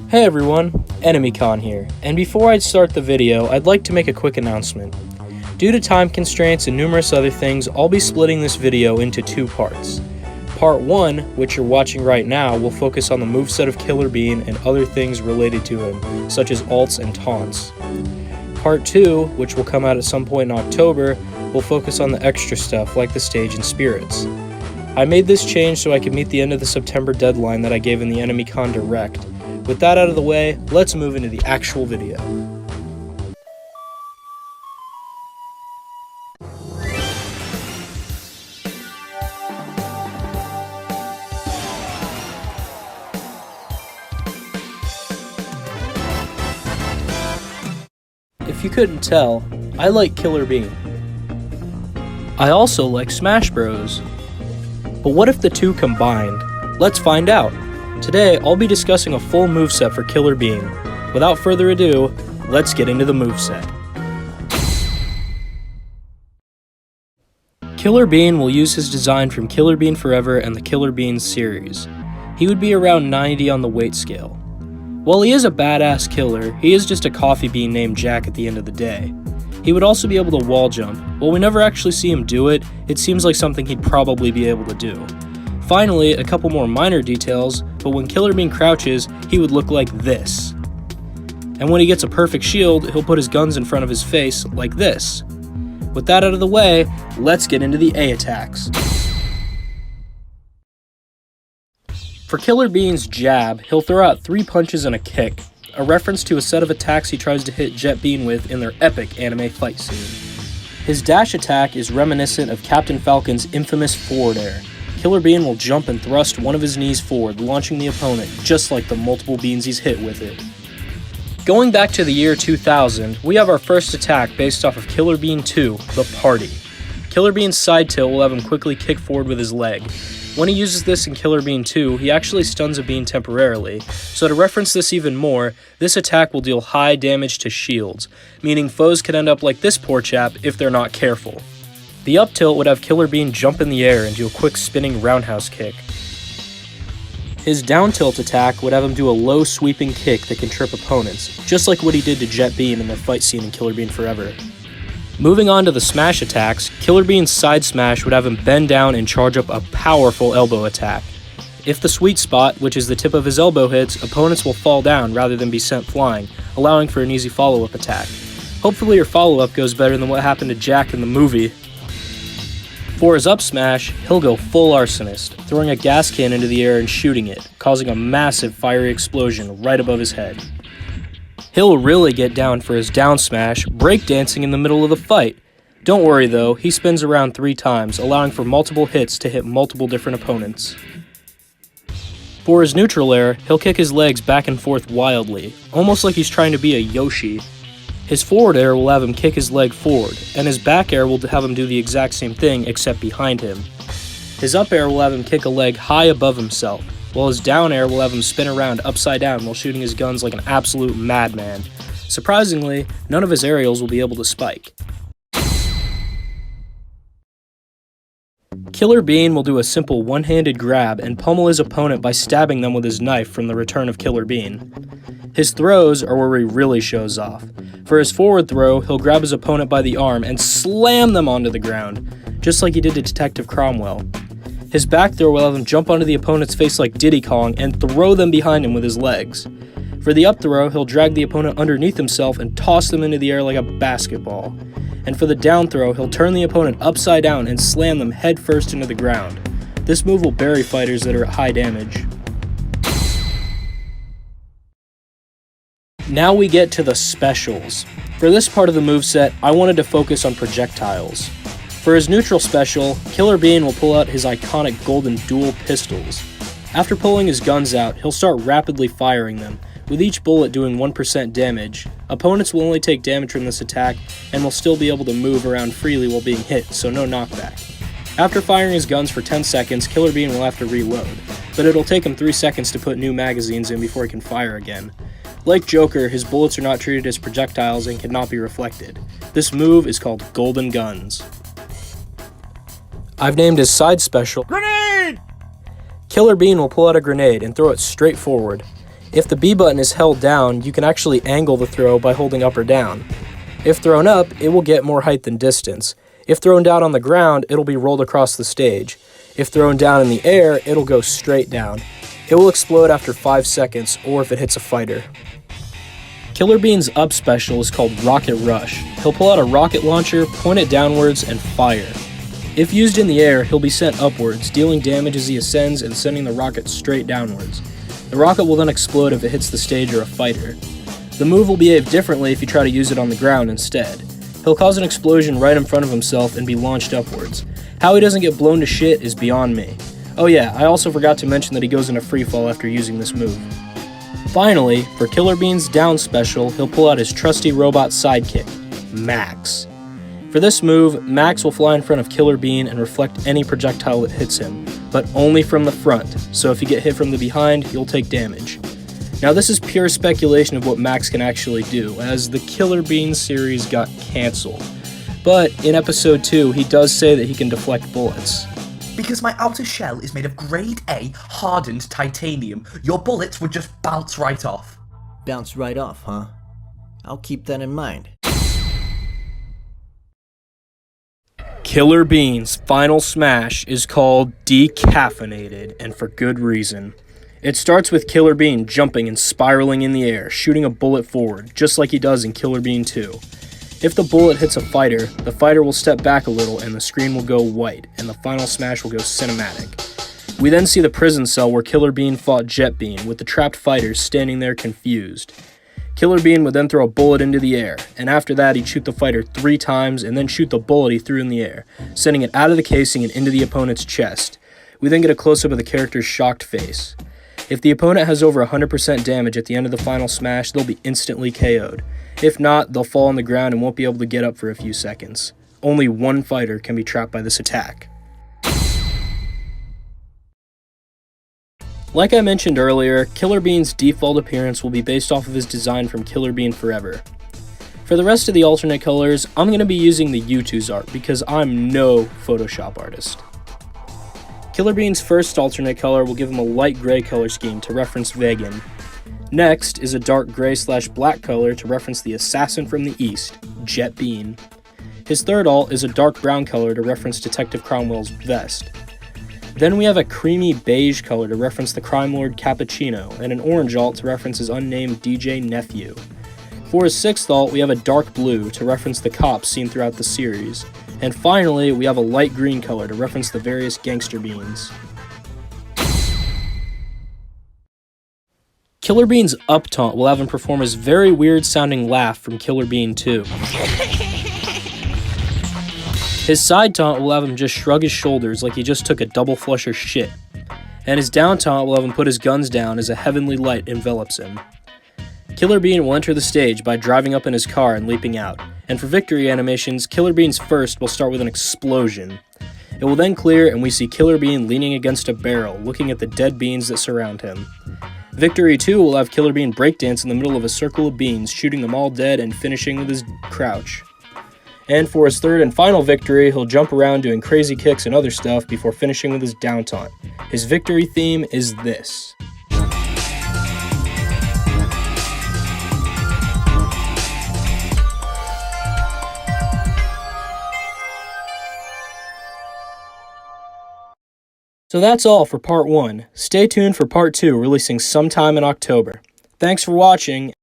Hey everyone, EnemyCon here, and before I start the video, I'd like to make a quick announcement. Due to time constraints and numerous other things, I'll be splitting this video into two parts. Part 1, which you're watching right now, will focus on the moveset of Killer Bean and other things related to him, such as ults and taunts. Part 2, which will come out at some point in October, will focus on the extra stuff like the stage and spirits. I made this change so I could meet the end of the September deadline that I gave in the EnemyCon Direct. With that out of the way, let's move into the actual video. If you couldn't tell, I like Killer Bean. I also like Smash Bros. But what if the two combined? Let's find out. Today, I'll be discussing a full moveset for Killer Bean. Without further ado, let's get into the moveset. Killer Bean will use his design from Killer Bean Forever and the Killer Bean series. He would be around 90 on the weight scale. While he is a badass killer, he is just a coffee bean named Jack at the end of the day. He would also be able to wall jump. While we never actually see him do it, it seems like something he'd probably be able to do. Finally, a couple more minor details, but when Killer Bean crouches, he would look like this. And when he gets a perfect shield, he'll put his guns in front of his face like this. With that out of the way, let's get into the A attacks. For Killer Bean's jab, he'll throw out 3 punches and a kick, a reference to a set of attacks he tries to hit Jet Bean with in their epic anime fight scene. His dash attack is reminiscent of Captain Falcon's infamous forward air. Killer Bean will jump and thrust one of his knees forward, launching the opponent, just like the multiple beans he's hit with it. Going back to the year 2000, we have our first attack based off of Killer Bean 2, the Party. Killer Bean's side tilt will have him quickly kick forward with his leg. When he uses this in Killer Bean 2, he actually stuns a bean temporarily, so to reference this even more, this attack will deal high damage to shields, meaning foes could end up like this poor chap if they're not careful. The up tilt would have Killer Bean jump in the air and do a quick spinning roundhouse kick. His down tilt attack would have him do a low sweeping kick that can trip opponents, just like what he did to Jet Bean in their fight scene in Killer Bean Forever. Moving on to the smash attacks, Killer Bean's side smash would have him bend down and charge up a powerful elbow attack. If the sweet spot, which is the tip of his elbow, hits, opponents will fall down rather than be sent flying, allowing for an easy follow-up attack. Hopefully your follow-up goes better than what happened to Jack in the movie. For his up smash, he'll go full arsonist, throwing a gas can into the air and shooting it, causing a massive fiery explosion right above his head. He'll really get down for his down smash, breakdancing in the middle of the fight. Don't worry though, he spins around 3 times, allowing for multiple hits to hit multiple different opponents. For his neutral air, he'll kick his legs back and forth wildly, almost like he's trying to be a Yoshi. His forward air will have him kick his leg forward, and his back air will have him do the exact same thing except behind him. His up air will have him kick a leg high above himself, while his down air will have him spin around upside down while shooting his guns like an absolute madman. Surprisingly, none of his aerials will be able to spike. Killer Bean will do a simple one-handed grab and pummel his opponent by stabbing them with his knife from the Return of Killer Bean. His throws are where he really shows off. For his forward throw, he'll grab his opponent by the arm and slam them onto the ground, just like he did to Detective Cromwell. His back throw will have him jump onto the opponent's face like Diddy Kong and throw them behind him with his legs. For the up throw, he'll drag the opponent underneath himself and toss them into the air like a basketball. And for the down throw, he'll turn the opponent upside down and slam them head first into the ground. This move will bury fighters that are at high damage. Now we get to the specials. For this part of the moveset, I wanted to focus on projectiles. For his neutral special, Killer Bean will pull out his iconic golden dual pistols. After pulling his guns out, he'll start rapidly firing them, with each bullet doing 1% damage. Opponents will only take damage from this attack, and will still be able to move around freely while being hit, so no knockback. After firing his guns for 10 seconds, Killer Bean will have to reload, but it'll take him 3 seconds to put new magazines in before he can fire again. Like Joker, his bullets are not treated as projectiles and cannot be reflected. This move is called Golden Guns. I've named his side special Grenade! Killer Bean will pull out a grenade and throw it straight forward. If the B button is held down, you can actually angle the throw by holding up or down. If thrown up, it will get more height than distance. If thrown down on the ground, it'll be rolled across the stage. If thrown down in the air, it'll go straight down. It will explode after 5 seconds, or if it hits a fighter. Killer Bean's up special is called Rocket Rush. He'll pull out a rocket launcher, point it downwards, and fire. If used in the air, he'll be sent upwards, dealing damage as he ascends and sending the rocket straight downwards. The rocket will then explode if it hits the stage or a fighter. The move will behave differently if you try to use it on the ground instead. He'll cause an explosion right in front of himself and be launched upwards. How he doesn't get blown to shit is beyond me. Oh yeah, I also forgot to mention that he goes into freefall after using this move. Finally, for Killer Bean's down special, he'll pull out his trusty robot sidekick, Max. For this move, Max will fly in front of Killer Bean and reflect any projectile that hits him, but only from the front, so if you get hit from the behind, you'll take damage. Now this is pure speculation of what Max can actually do, as the Killer Bean series got cancelled. But in episode 2, he does say that he can deflect bullets. Because my outer shell is made of grade A hardened titanium, your bullets would just bounce right off. Bounce right off, huh? I'll keep that in mind. Killer Bean's final smash is called Decaffeinated, and for good reason. It starts with Killer Bean jumping and spiraling in the air, shooting a bullet forward, just like he does in Killer Bean 2. If the bullet hits a fighter, the fighter will step back a little and the screen will go white, and the final smash will go cinematic. We then see the prison cell where Killer Bean fought Jet Bean, with the trapped fighters standing there confused. Killer Bean would then throw a bullet into the air, and after that he'd shoot the fighter 3 times and then shoot the bullet he threw in the air, sending it out of the casing and into the opponent's chest. We then get a close-up of the character's shocked face. If the opponent has over 100% damage at the end of the final smash, they'll be instantly KO'd. If not, they'll fall on the ground and won't be able to get up for a few seconds. Only one fighter can be trapped by this attack. Like I mentioned earlier, Killer Bean's default appearance will be based off of his design from Killer Bean Forever. For the rest of the alternate colors, I'm going to be using the U2's art because I'm no Photoshop artist. Killer Bean's first alternate color will give him a light gray color scheme to reference Vegan. Next is a dark gray/black color to reference the assassin from the east, Jet Bean. His third alt is a dark brown color to reference Detective Cromwell's vest. Then we have a creamy beige color to reference the crime lord Cappuccino, and an orange alt to reference his unnamed DJ nephew. For his sixth alt, we have a dark blue to reference the cops seen throughout the series. And finally, we have a light green color to reference the various gangster beans. Killer Bean's up taunt will have him perform his very weird sounding laugh from Killer Bean 2. His side taunt will have him just shrug his shoulders like he just took a double flusher shit. And his down taunt will have him put his guns down as a heavenly light envelops him. Killer Bean will enter the stage by driving up in his car and leaping out. And for victory animations, Killer Bean's first will start with an explosion. It will then clear and we see Killer Bean leaning against a barrel, looking at the dead beans that surround him. Victory 2 will have Killer Bean breakdance in the middle of a circle of beans, shooting them all dead and finishing with his crouch. And for his third and final victory, he'll jump around doing crazy kicks and other stuff before finishing with his down taunt. His victory theme is this. So that's all for part 1. Stay tuned for part 2, releasing sometime in October. Thanks for watching.